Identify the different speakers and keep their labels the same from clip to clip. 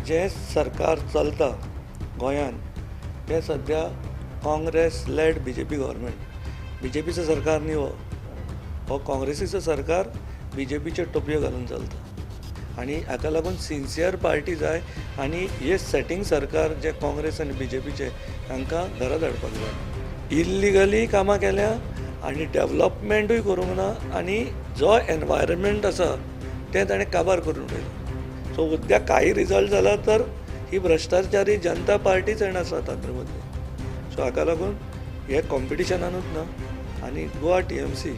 Speaker 1: जे सरकार चलता गोंयान ते सध्या काँग्रेस लेड BJP गव्हर्मेंट. BJPचं सरकार न्ही हो काँग्रेसीचं सरकार BJPचे टोपयो घालून चलता आनी हाका लागून सिन्सियर पार्टी जाय आनी हे सेटिंग सरकार जे काँग्रेस आनी BJPचे तांकां घरा धाडपाक जाय. इल्लिगली कामां केल्या आनी डेवलपमेंटूय करूंक ना आनी जो एनवायरमेंट आसा तें ताणें काबार करून उडयला. सो उद्या काही रिजल्ट जाला तर ही भ्रष्टाचारी जनता पार्टीच येणार स्वातंत्र्य मदली. सो हाका लागून हे कॉम्पिटिशनानूच ना आनी गोवा TMC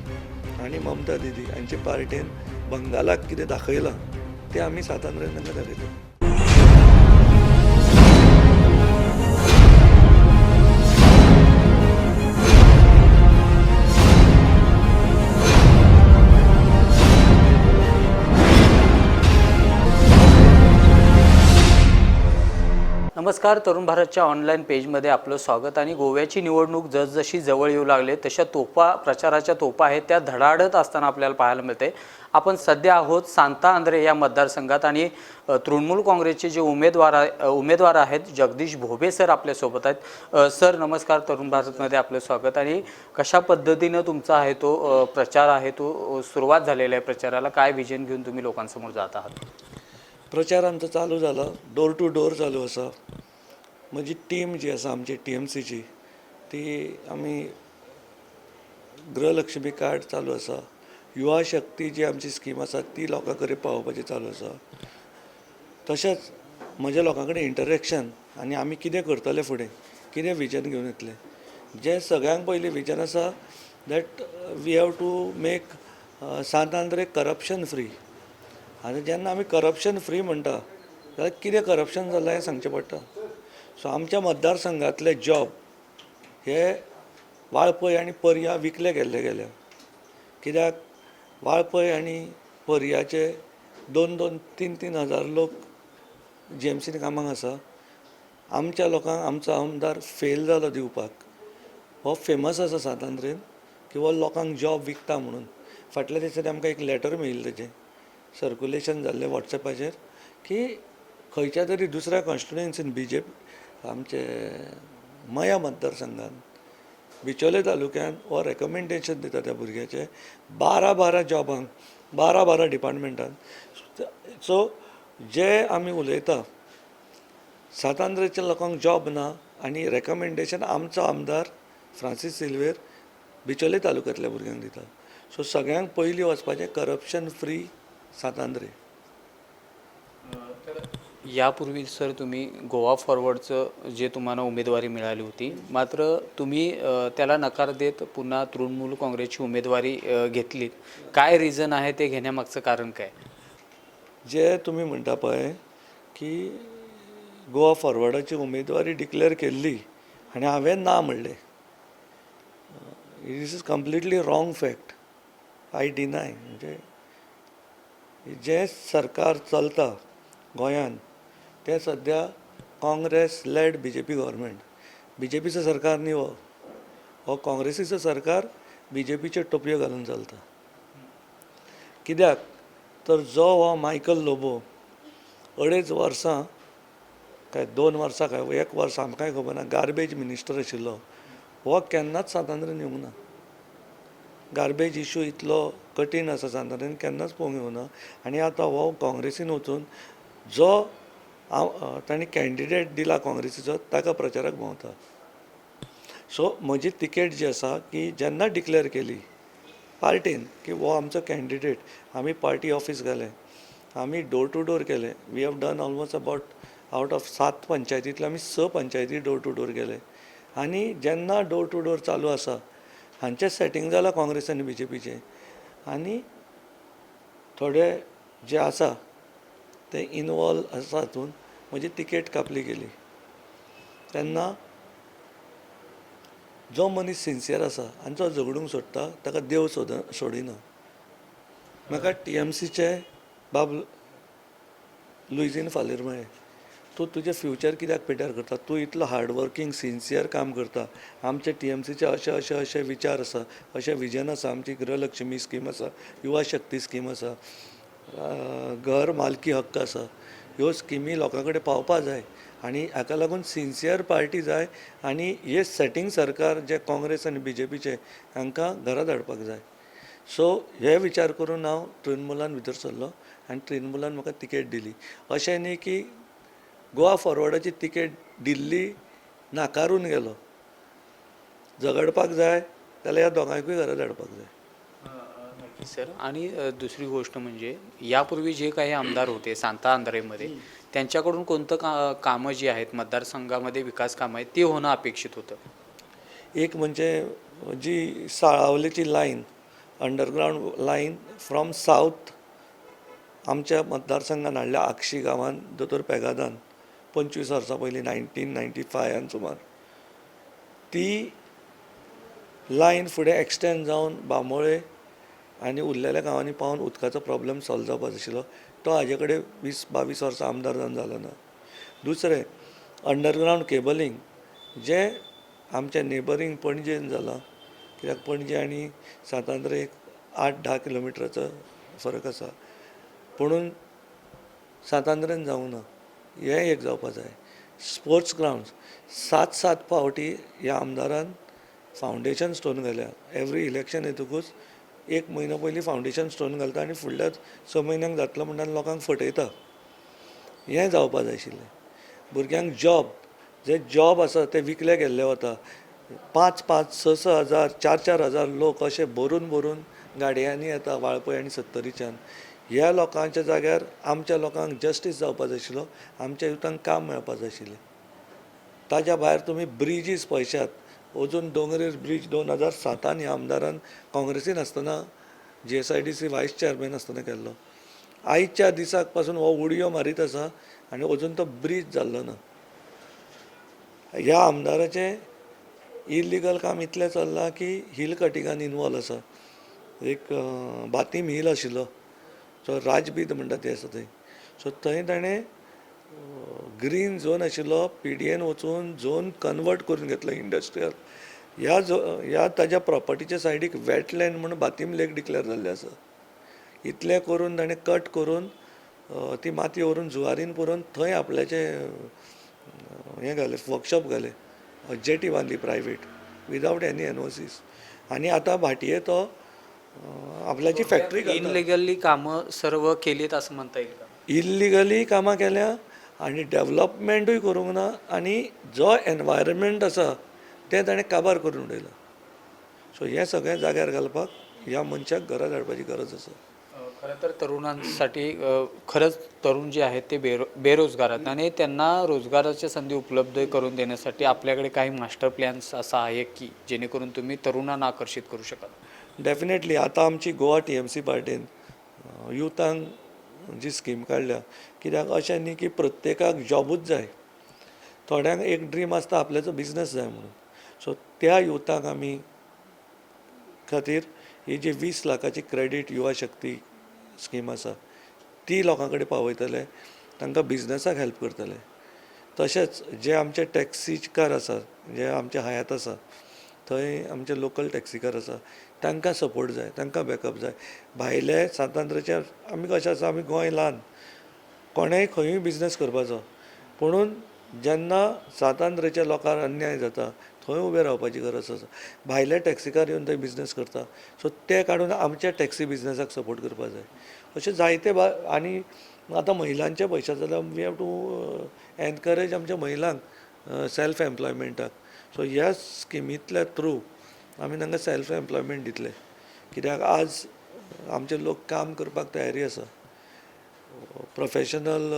Speaker 1: आनी ममता दिदी हांचे पार्टेन बंगालाक कितें दाखयलां तें आमी स्वातंत्र्यान तांकां दाखयतले.
Speaker 2: नमस्कार, तरुण भारतच्या ऑनलाईन पेजमध्ये आपलं स्वागत. आणि गोव्याची निवडणूक जसजशी जवळ येऊ लागले तशा प्रचाराच्या तोफा आहेत त्या धडाडत असताना आपल्याला पाहायला मिळते. आपण सध्या आहोत सांता आंद्रे या मतदारसंघात आणि तृणमूल काँग्रेसचे जे उमेदवार आहेत जगदीश भोबे सर आपल्यासोबत आहेत. सर नमस्कार, तरुण भारतमध्ये आपलं स्वागत. आणि कशा पद्धतीनं तुमचा आहे तो प्रचार आहे तो सुरुवात झालेला आहे प्रचाराला, काय विजन घेऊन तुम्ही लोकांसमोर जात आहात?
Speaker 1: प्रचार आमचो चालू जाला, डोर टू डोर चालू आसा. म्हजी टीम जी आसा आमची TMCची ती आमी गृहलक्ष्मी कार्ड चालू आसा. युवा शक्ती जी आमची स्कीम आसा ती लोकां कडेन पावोवपाची चालू आसा. तशेंच म्हज्या लोकां कडेन इंटरेक्शन आनी आमी कितें करतले फुडें, कितें विजन घेवन येतले. जें सगळ्यांत पयलीं विजन आसा that we have to make St Andre corruption free. आनी जेन्ना आमी करप्शन फ्री म्हणटा जाल्यार कितें करप्शन जालां हें सांगचें पडटा. सो आमच्या मतदारसंघातले जॉब हे वाळपय आनी पर्या विकले गेल्या. कित्याक वाळपय आनी पर्याचे 2-2, 3-3 हजार लोक GMCन कामाक आसा. आमच्या लोकांक आमचो आमदार फेल जालो दिवपाक. हो फेमस आसा सांत आंद्रेन की हो लोकांक जॉब विकता म्हणून. फाटल्या दिसांनी आमकां एक लेटर मेळिल्लें तेजें सर्कुलेशन जाल्लें वॉट्सॅपाचेर की खंयच्या तरी दुसऱ्या कॉन्स्टिट्युएन्सीन BJP आमचे मया मतदारसंघान बिचोले तालुक्यान हो रेकमेंडेशन दिता त्या भुरग्याचे 12 जॉबांक 12 डिपार्टमेंटान. सो जे आमी उलयता सांत आंद्रेच्या लोकांक जॉब ना आनी रेकमेंडेशन आमचो आमदार फ्रांसीस सिल्वेर बिचोले तालुक्यांतल्या भुरग्यांक दिता. सो सगळ्यांक पयलीं वचपाचें करप्शन फ्री सांत आंद्रे.
Speaker 2: यापूर्वी सर तुम्ही गोवा फॉरवर्डचं जे तुम्हाला उमेदवारी मिळाली होती, मात्र तुम्ही त्याला नकार देत पुन्हा तृणमूल काँग्रेसची उमेदवारी घेतलीत. काय रिझन आहे ते घेण्यामागचं कारण काय?
Speaker 1: जे तुम्ही म्हणटा पळय की गोवा फॉरवर्डाची उमेदवारी डिक्लेअर केल्ली आनी हांवें ना म्हणलें, this is completely wrong fact. I deny. म्हणजे जे सरकार चलता गोंयान ते सध्या काँग्रेस लेड BJP गव्हर्मेंट. BJPचं सरकार न्ही हो काँग्रेसीचं सरकार BJPचे टोपयो घालून चलता. कित्याक तर जो हो मायकल लोबो 2.5 वर्सां काय 2 वर्सां काय 1 वर्स आमकांय खबर ना गार्बेज मिनिस्टर आशिल्लो, हो केन्नाच सांत आंद्रेन येवंक ना. गार्बेज इशू इतलो कठीण आसा सांत आंद्रेन केन्नाच पळोवंक येवना. आनी आतां हो काँग्रेसीन वचून जो तांणी कॅन्डिडेट दिला काँग्रेसीचो ताका प्रचाराक भोंवता. सो म्हजी तिकेट जी आसा की जेन्ना डिक्लेअर केली पार्टीन की हो आमचो कॅन्डिडेट, आमी पार्टी ऑफीस घालें, आमी डोर टू डोर केलें. We have done almost about out of 7 पंचायतींतले आमी 6 पंचायती डोर टू डोर गेले. आनी जेन्ना डोर टू डोर चालू आसा हांचें सेटींग जालां काँग्रेस आनी BJPचें. आनी थोडे जे आसा ते इनवॉल्व आसा हातून. म्हजी तिकेट कापली गेली तेन्ना जो मनीस सिन्सियर आसा आनी जो झगडूंक सोदता ताका देव सोडिना. म्हाका TMCचे बाब लुईजीन फालेर तूं तुजें फ्युचर कित्याक पिड्यार करता? तूं इतलो हार्डवर्कींग सिन्सियर काम करता. आमचे TMCचे अशे विचार आसा, अशें विजन आसा. आमची गृहलक्ष्मी स्कीम आसा, युवा शक्ती स्कीम आसा, घर मालकी हक्क आसा. ह्यो स्किमी लोकां कडेन पावपा जाय आनी हाका लागून सिन्सियर पार्टी जाय आनी हे सेटींग सरकार जे काँग्रेस आनी BJPचे हांकां घरा धाडपाक जाय. सो हे विचार करून हांव तृणमुलान भितर सरलो आनी तृणमुलान म्हाका तिकेट दिली. अशें न्ही की गोवा फॉरवर्डाची तिकेट दिल्ली नाकारून गेलो. झगडपाक जाय जाल्यार ह्या दोगांयकूय घरा धाडपाक जाय.
Speaker 2: नक्की सर. आणि दुसरी गोष्ट म्हणजे यापूर्वी जे काही आमदार होते सांता आंध्रेमध्ये त्यांच्याकडून कोणतं कामं जी आहेत मतदारसंघामध्ये विकास कामं आहेत ते होणं अपेक्षित होतं.
Speaker 1: एक म्हणजे जी साळावलेची line underground line from south आमच्या मतदारसंघान हाडल्या आक्षी गांवांत दोतोर पेगादान 25 वर्सां पयलीं 1995 सुमार ती लायन फुडें एक्सटेंड जावन बांबोळे आनी उरलेल्या गांवांनी पावन उदकाचो प्रॉब्लेम सॉल्व जावपाचो आशिल्लो. तो हाजे कडेन 20-22 वर्सां आमदार जावन जालो ना. दुसरें अंडरग्रावंड केबलींग जें आमच्या नेबरींग पणजेन जालां. कित्याक पणजे आनी सातांद्र एक 8-10 किलोमिटराचो फरक आसा. पुणून सातांद्रेन जावं ना. हें एक जावपाक जाय. स्पोर्ट्स ग्रावंड 7 फावटी ह्या आमदारान फावंडेशन स्टोन घाल्या. एवरी इलेक्शन येतकूच 1 म्हयनो पयलीं फावंडेशन स्टोन घालता आनी फुडल्या 6 म्हयन्यांक जातलो म्हणटा लोकांक फटयता. हें जावपाक जाय आशिल्लें. भुरग्यांक जॉब जे जॉब आसा ते विकले गेल्ले वता. 5-5, 6-6 हजार 4-4 हजार लोक अशे भरून गाडयांनी येता वाळपय आनी सत्तरीच्यान. ह्या लोकांच्या जाग्यार आमच्या लोकांक जस्टीस जावपाक जाय आशिल्लो. आमच्या युथांक काम मेळपाक जाय आशिल्लें. ताज्या भायर तुमी ब्रिजीस पळयशात. अजून दोंगरेर ब्रीज 2007 ह्या आमदारान काँग्रेसीन आसतना GSIDC वायस चॅरमॅन आसतना केल्लो. आयच्या दिसाक पासून हो उडयो मारीत आसा आनी अजून तो ब्रीज जाल्लो ना. ह्या आमदाराचें इल्लिगल काम इतलें चल्लां की हिल कटिंगान इनवॉल्व आसा. एक बातीम हिल आशिल्लो जो राजबीद म्हणटा ते आसा थंय. सो थंय ताणें ग्रीन झोन आशिल्लो PDAन वचून झोन कन्वर्ट करून घेतलो इंडस्ट्रियल. ह्या ताज्या प्रॉपर्टीच्या सायडीक वेटलँड म्हणून बातीम लेक डिक्लेअर जाल्ले आसा. इतलें करून ताणें कट करून ती माती व्हरून जुवारीन पुरोवन थंय आपल्याचे हें घालें वर्कशॉप घालें. जेटी बांदली प्रायवेट विदावट एनी NOCs. आनी आतां भाटये तो आपल्याची फॅक्टरी घालता.
Speaker 2: इनलिगली कामं सर्व केलीत असं म्हणता येईल का?
Speaker 1: इल्लिगली कामां केल्या आनी डेवलॉपमेंटूय करूंक ना आनी जो एनवायरमेंट आसा तें ताणें काबार करून उडयला. सो हें सगळें जाग्यार घालपाक ह्या मनशाक घरा धाडपाची गरज आसा.
Speaker 2: खरं तर तरुणांसाठी खरंच तरुण जे आहेत ते बेरोजगार आहेत आणि त्यांना रोजगाराच्या संधी उपलब्ध करून देण्यासाठी आपल्याकडे काही मास्टर प्लॅन्स असा आहे की जेणेकरून तुम्ही तरुणांना आकर्षित करू शकाल.
Speaker 1: डेफिनेटली आतां आमची गोवा TMC पार्टीन युथांक जी स्कीम काडल्या. कित्याक अशें न्ही की प्रत्येकाक जॉबूच जाय. थोड्यांक एक ड्रीम आसता आपल्याचो बिजनस जाय म्हणून. सो त्या युथांक आमी खातीर ही जी 20 लाखाची क्रेडीट युवा शक्ती स्कीम आसा ती लोकां कडेन पावयतले. तांकां बिजनसाक हेल्प करतले. तशेंच जे आमचे टॅक्सीकार आसा जे आमचे हयात आसा थंय आमचे लोकल टॅक्सीकार आसा तांकां सपोर्ट जाय. तांकां बॅकअप जाय. भायले सातांद्रेचे आमी कशें आसा आमी गोंय ल्हान कोणेंय खंयूय बिजनस करपाचो. पुणून जेन्ना सातांद्रेच्या लोकांक अन्याय जाता थंय उबें रावपाची गरज आसा. भायले टॅक्सीकार येवन थंय बिजनस करता. सो ते काडून आमच्या टॅक्सी बिजनसाक सपोर्ट करपाक जाय. अशें जायते आनी आतां महिलांचे पळयशात जाल्यार वी हॅव टू एनकरेज आमच्या महिलांक सेल्फ एम्प्लॉयमेंटाक. सो ह्या स्किमींतल्या थ्रू आमी तांकां सेल्फ एम्प्लॉयमेंट दितले. कित्याक आज आमचे लोक काम करपाक तयारी आसा. प्रोफेशनल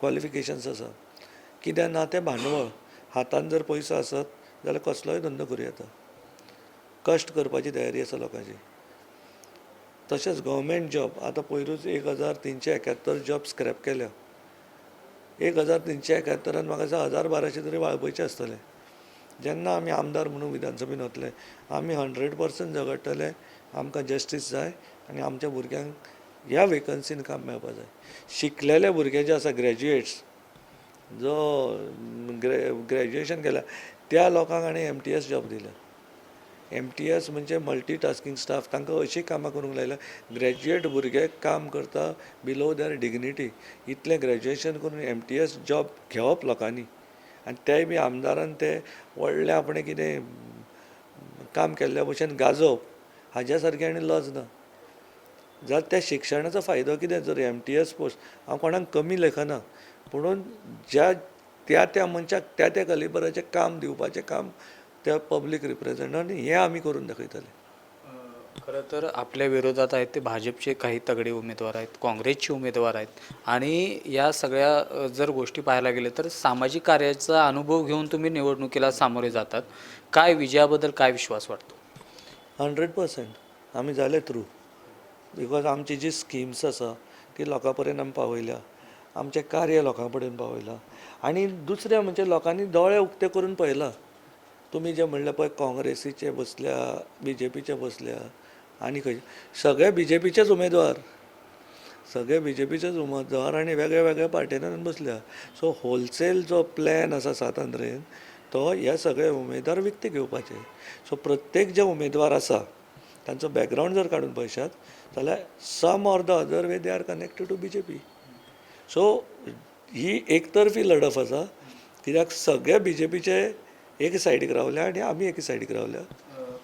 Speaker 1: क्वॉलिफिकेशन्स आसा. कित्याक ना तें भांडवळ. हातान जर पयसो आसत जाल्यार कसलोय धंदो करूं येता. कश्ट करपाची तयारी आसा लोकांची. तशेंच गव्हर्मेंट जॉब आतां पयरूच 1371 जॉब स्क्रॅप केल्या. 1371 म्हाका दिसता 1000-1200 तरी वाळपयचे आसतले. जेन्ना आमी आमदार म्हणून विधानसभेन वतले आमी 100% झगडटले. आमकां जस्टीस जाय आनी आमच्या भुरग्यांक ह्या वेकन्सीन काम मेळपाक जाय. शिकलेले भुरगे जे आसा ग्रॅज्युएट्स जो ग्रॅज्युएशन केल्या त्या लोकांक आनी MTS जॉब दिल्या. MTS म्हणजे मल्टी टास्किंग स्टाफ, तांकां अशीं कामां करूंक लायल्या. ग्रॅज्युएट भुरगे काम करता बिलो देर डिग्निटी. इतलें ग्रॅज्युएशन करून MTS जॉब घेवप लोकांनी आनी तेय बी आमदारान ते व्हडलें आपणें कितें काम केल्ल्या भशेन गाजोवप, हाज्या सारकें आनी लज ना. जाल्यार त्या शिक्षणाचो फायदो कितें? जर MTS पोस्ट हांव कोणाक कमी लेखना, पुणून त्या मनशाक त्या कलिबराचें काम दिवपाचें काम त्या पब्लीक रिप्रेझेंटंटांनी हें आमी करून दाखयतले.
Speaker 2: खरं तर आपल्या विरोधात आहेत ते भाजपचे काही तगडे उमेदवार आहेत, काँग्रेसचे उमेदवार आहेत आणि या सगळ्या जर गोष्टी पाहायला गेल्या तर सामाजिक कार्याचा अनुभव घेऊन तुम्ही निवडणुकीला सामोरे जातात. काय विजयाबद्दल काय विश्वास वाटतो?
Speaker 1: 100% आमी जाले थ्रू. बिकॉज आमची जी स्किम्स आसा ती लोकां पर्यंत आमी पावयल्या, आमचें कार्य लोकां पर्यंत पावयलां आनी दुसरें म्हणजे लोकांनी दोळे उक्ते करून पळयला. तुमी जें म्हणलें पळय काँग्रेसीचे बसल्या, BJPचे बसल्या आनी खंय सगळे BJPचेच उमेदवार, आनी वेगळ्या वेगळ्या पार्टींतल्यान बसल्या. सो होलसेल जो प्लॅन आसा सातांद्रेन तो हे सगळे उमेदवार विकते घेवपाचे. सो प्रत्येक जे उमेदवार आसा तांचो बॅकग्रावंड जर काडून पळयशात जाल्यार some or the other way they are connected to BJP. So ही एकतर्फी लढप आसा, कित्याक सगळे BJPचे एक सायडीक रावल्या आनी आमी एके सायडीक रावल्या.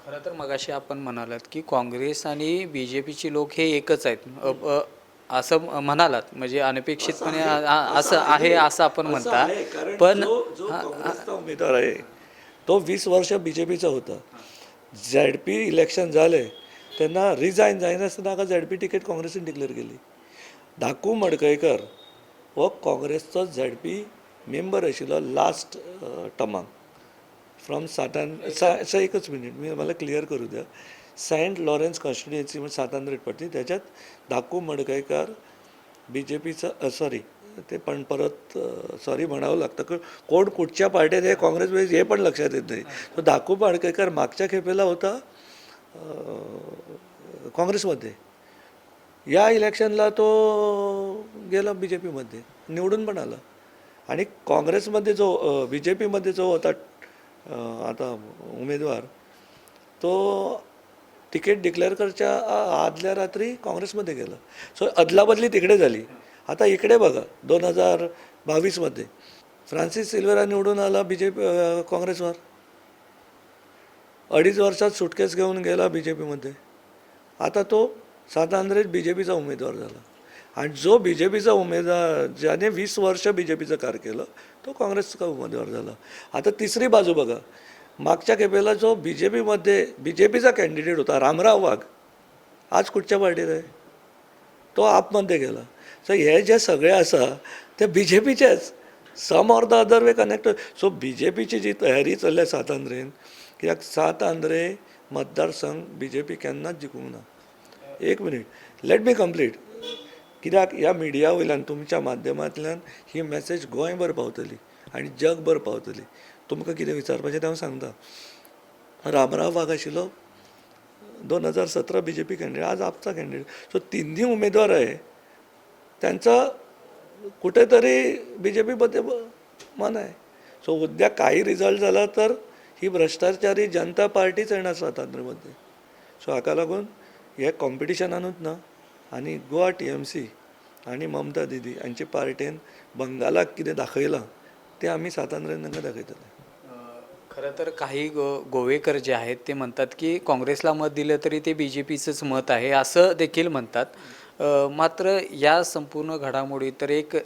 Speaker 2: खरं तर मगाशी आपण म्हणालात की काँग्रेस आणि BJPची लोक हे एकच आहेत, असं म्हणालात, म्हणजे अनपेक्षितपणे असं आहे असं आपण म्हणता. पण
Speaker 1: जो काँग्रेसचा उमेदवार आहे तो 20 वर्ष BJPचा होता. ZP इलेक्शन जाले तेन्ना रिजायन जायनासतना ताका ZP तिकेट काँग्रेसीन डिक्लेअर केली. धाकू मडकयकर हो काँग्रेसचो ZP मेंबर आशिल्लो लास्ट टर्माक फ्रॉम एकच मिनीट मला क्लियर करू द्या. सेंट लॉरेन्स कॉन्स्टिट्युएन्सी म्हणजे सातांद्रेत पडटी, त्याच्यात धाकू मडकयकर BJPचा सॉरी ते पण परत सॉरी म्हणावं लागतं, कोण कुठच्या पार्टीत हे काँग्रेस हे पण लक्षात येत नाही. तो धाकू मडकयकर मागच्या खेपेला होता काँग्रेसमध्ये, या इलेक्शनला तो गेला BJPमध्ये, निवडून पण आला. आणि काँग्रेसमध्ये जो BJPमध्ये जो होता आता उमेदवार तो तिकीट डिक्लेअर करच्या आदल्या रात्री काँग्रेसमध्ये गेला. सो अदलाबदली तिकडे झाली. आता इकडे बघा 2022मध्ये फ्रान्सिस सिल्वेरा निवडून आला काँग्रेसवर, 2.5 वर्षात सुटकेस घेऊन गेला BJPमध्ये. आता तो सातांद्रेत BJPचा उमेदवार झाला आणि जो BJPचा उमेदवार ज्याने 20 वर्ष BJPचं कार्य केलं तो काँग्रेसचा उमेदवार झाला. आता तिसरी बाजू बघा, मागच्या खेपेला जो BJPचा कॅन्डिडेट होता रामराव वाघ, आज कुठच्या पार्टीत आहे? तो आपमध्ये गेला. सो हे जे सगळे आसा ते BJPचेच, some or the other way connect. So BJPची जी तयारी चल्ल्या सातांद्रेन, कित्याक सातांद्रे मतदारसंघ BJP केन्नाच जिखूंक ना. एक मिनीट, लेट मी कंप्लीट. कित्याक ह्या मिडिया वयल्यान तुमच्या माध्यमांतल्यान ही मॅसेज गोंयभर पावतली आनी जगभर पावतली. तुमकां कितें विचारपाचें तें हांव सांगता. रामराव वाघ आशिल्लो 2017 BJP कॅन्डिडेट, आज आपचा कॅन्डिडेट. सो तिन्ही उमेदवार आहे त्यांचा कुठेतरी BJPमध्ये मन आहे. सो उद्या काही रिझल्ट झाला तर ही भ्रष्टाचारी जनता पार्टीच येणार सातांद्रेमध्ये. सो हाका लागून हे कॉम्पिटिशनानूच ना आनी गोवा TMC आनी ममता दिदी हांचे पार्टेन बंगालाक कितें दाखयलां ते आमी सातांद्रेन तांकां दाखयतले.
Speaker 2: खरं तर काही गोवेकर जे आहेत ते म्हणतात की काँग्रेसला मत दिलं तरी ते BJPचंच मत आहे असं देखील म्हणतात. मात्र या संपूर्ण घडामोडी तर एक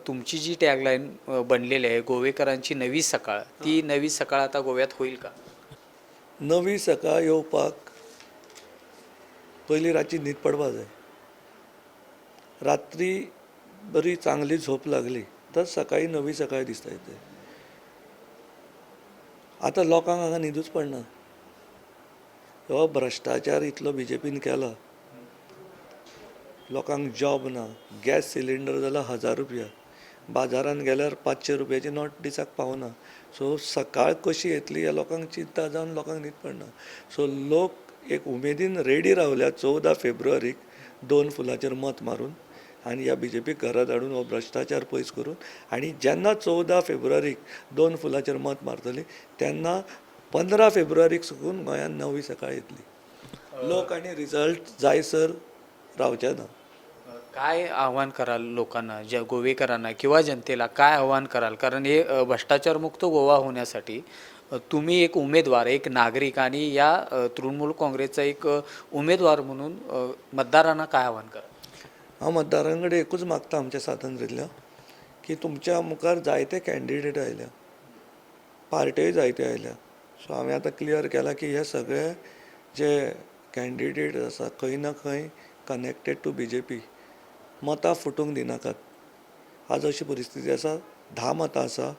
Speaker 2: तुमची जी टॅगलाईन बनलेली आहे गोवेकरांची नवी सकाळ, ती नवी सकाळ आता गोव्यात होईल का?
Speaker 1: नवी सकाळ येवपाक पयली रातची न्हीद पडपा जाय. रात्री बरी चांगली झोप लागली तर सकाळी नवी सकाळ दिसता येते. आता लोकांक हांगा न्हिदूच पडना. हो भ्रश्टाचार इतलो BJPन केला. लोकांक जॉब ना, गॅस सिलिंडर जाला 1000 रुपया, बाजारान गेल्यार 500 रुपयाची नोट दिसाक पावना. सो सकाळ कशी येतली ह्या लोकांक चिंता जावन लोकांक न्हीद पडना. सो लोक एक उमेदीन रेडी रावल्या 14 फेब्रुवारीक 2 फुलाचेर मत मारून आनी ह्या BJPक घरात हाडून हो भ्रश्टाचार पयस करून. आनी जेन्ना 14 फेब्रुवारीक 2 फुलाचेर मत मारतली तेन्ना 15 फेब्रुवारीक सुकून गोंयांत 9वी सकाळी येतली. लोक आनी रिजल्ट जायसर रावचे ना.
Speaker 2: काय आव्हान कराल लोकांना, ज्या गोवेकरांना किंवा जनतेला काय आव्हान कराल? कारण हे भ्रष्टाचारमुक्त गोवा होण्यासाठी तुम्ही एक उमेदवार, एक नागरिक आणि या तृणमूल काँग्रेसचा एक उमेदवार म्हणून मतदारांना काय आव्हान कराल?
Speaker 1: हांव मतदारां कडेन एकूच मागता आमच्या स्वातंत्र्यातल्या की तुमच्या मुखार जायते कॅन्डिडेट आयल्या, पार्ट्योय जायत्यो आयल्या. सो हांवें आतां क्लियर केलां की हे सगळे जे कॅन्डिडेट आसा खंय ना खंय कनेक्टेड टू BJP मतां फुटूंक दिनाकात. आज अशी परिस्थिती आसा, 10 मतां आसा,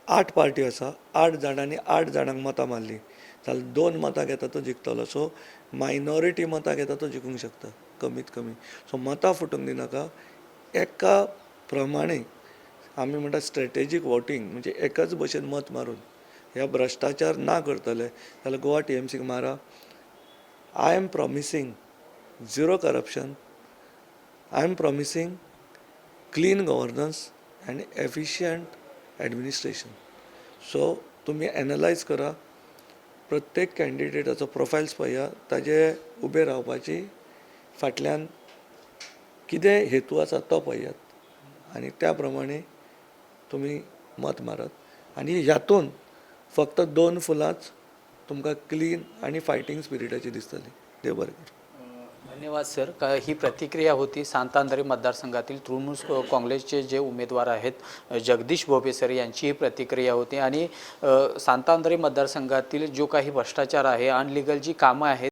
Speaker 1: 8 पार्ट्यो आसा, 8 जाणांनी 8 जाणांक मतां मारली जाल्यार 2 मतां घेता तो जिखतलो. सो मायनॉरिटी मतां घेता तो जिखूंक शकता कमीत कमी. सो मतां फुटूंक दिनाका. एका प्रमाणे आमी म्हणटा स्ट्रेटेजीक वोटींग, म्हणजे एकाच भशेन मत मारून ह्या भ्रश्टाचार ना करतले जाल्यार गोवा TMCक मारा. I am promising zero corruption, I am promising clean governance and efficient administration. So तुमी एनालायज करा, प्रत्येक कॅन्डिडेटाचो प्रोफायल्स पळया, ताजे उबे रावपाची फाटल्यान कितें हेतू आसा तो पळयात आनी त्या प्रमाणे तुमी मत मारात. आनी ह्यातून फक्त 2 फुलांच तुमकां क्लीन आनी फायटींग स्पिरिटाची दिसतली. देव बरें करूं.
Speaker 2: धन्यवाद सर. ही प्रतिक्रिया होती सांतांदरी मतदारसंघातील तृणमूल काँग्रेसचे जे उमेदवार आहेत जगदीश भोपे सर यांची ही प्रतिक्रिया होती. आणि सांतांदरी मतदारसंघातील जो काही भ्रष्टाचार आहे, अनलिगल जी कामं आहेत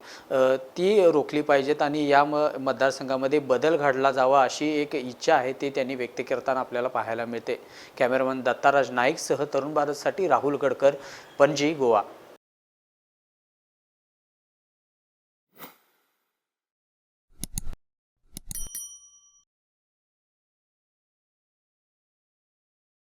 Speaker 2: ती रोखली पाहिजेत आणि या मतदारसंघामध्ये बदल घडला जावा अशी एक इच्छा आहे, ती त्यांनी व्यक्त करताना आपल्याला पाहायला मिळते. कॅमेरामन दत्ताराज नाईकसह तरुण भारतसाठी राहुल गडकर, पणजी, गोवा.